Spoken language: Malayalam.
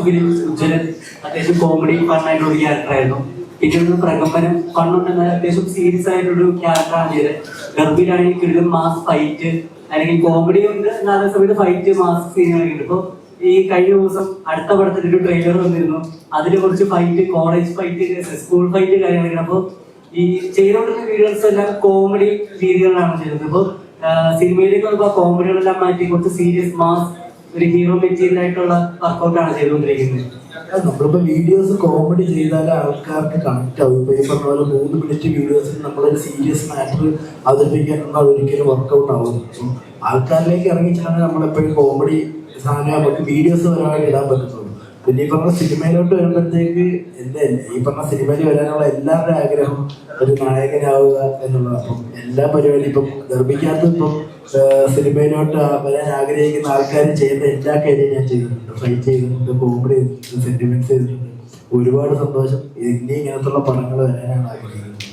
ഫിലിം ഉജ്ജ്വലൻ അത്യാവശ്യം കോമഡി ഫണ്ണായിട്ടുള്ള ഒരു ക്യാരക്ടറായിരുന്നു. പിന്നീട് പ്രകമ്പനം കണ്ണുണ്ടെന്ന അത്യാവശ്യം സീരിയസ് ആയിട്ടൊരു ക്യാരക്ടറാണ് ചെയ്തത്. ഗർഭിലാണെങ്കിൽ കിട്ടും മാസ് ഫൈറ്റ് അല്ലെങ്കിൽ കോമഡി ഉണ്ട്, എന്നാൽ അതേ സമയത്ത് ഫൈറ്റ് മാസ് സീനുകളൊക്കെ ഉണ്ട്. ഇപ്പൊ ഈ കഴിഞ്ഞ ദിവസം അടുത്ത പടത്തിന്റെ ഒരു ട്രെയിലർ വന്നിരുന്നു. അതിൽ കുറച്ച് fight, college fight, school fight കാര്യങ്ങളൊക്കെ. അപ്പോൾ ഈ ചെയ്തുകൊണ്ടിരുന്ന വീഡിയോസ് എല്ലാം കോമഡി രീതികളിലാണ് ചെയ്യുന്നത്. ഇപ്പോൾ സിനിമയിലേക്ക് വന്നപ്പോൾ കോമഡികളെല്ലാം മാറ്റി കുറച്ച് സീരിയസ് മാസ് ഒരു ഹീറോ മെറ്റീരിയൽ ആയിട്ടുള്ള വർക്കൗട്ടാണ് ചെയ്തുകൊണ്ടിരിക്കുന്നത്. നമ്മളിപ്പോ വീഡിയോസ് കോമഡി ചെയ്താലേ ആൾക്കാർക്ക് കണക്ട് ആവും. ഇപ്പൊ ഈ പറഞ്ഞ പോലെ 3 മിനിറ്റ് വീഡിയോസിൽ നമ്മളൊരു സീരിയസ് മാറ്റർ അവതരിപ്പിക്കാനുള്ള അതൊരിക്കലും വർക്കൗട്ട് ആവും. ആൾക്കാരിലേക്ക് ഇറങ്ങിച്ചാണ് നമ്മളെപ്പോഴും കോമഡി സാധനം നമുക്ക് വീഡിയോസ് വരാനായിട്ട് ഇടാൻ പറ്റുന്നുള്ളൂ. പിന്നെ ഈ പറഞ്ഞ സിനിമയിലോട്ട് വരുമ്പോഴത്തേക്ക് ഈ പറഞ്ഞ സിനിമയിൽ വരാനുള്ള എല്ലാവരുടെ ആഗ്രഹം ഒരു നായകനാവുക എന്നുള്ളതാണ്. അപ്പം എല്ലാ പരിപാടിയും ഇപ്പം നിർമ്മിക്കാത്ത ഇപ്പം സിനിമയിലോട്ട് വരാൻ ആഗ്രഹിക്കുന്ന ആൾക്കാർ ചെയ്യുന്ന എല്ലാ കാര്യവും ഞാൻ ചെയ്തിട്ടുണ്ട്. ഫൈറ്റ് ചെയ്തിട്ടുണ്ട്, കോമഡി ചെയ്തിട്ടുണ്ട്, സെന്റിമെന്റ്സ് ചെയ്തിട്ടുണ്ട്. ഒരുപാട് സന്തോഷം. ഇനി ഇങ്ങനത്തുള്ള പടങ്ങൾ വരാനാണ് ആഗ്രഹിക്കുന്നത്.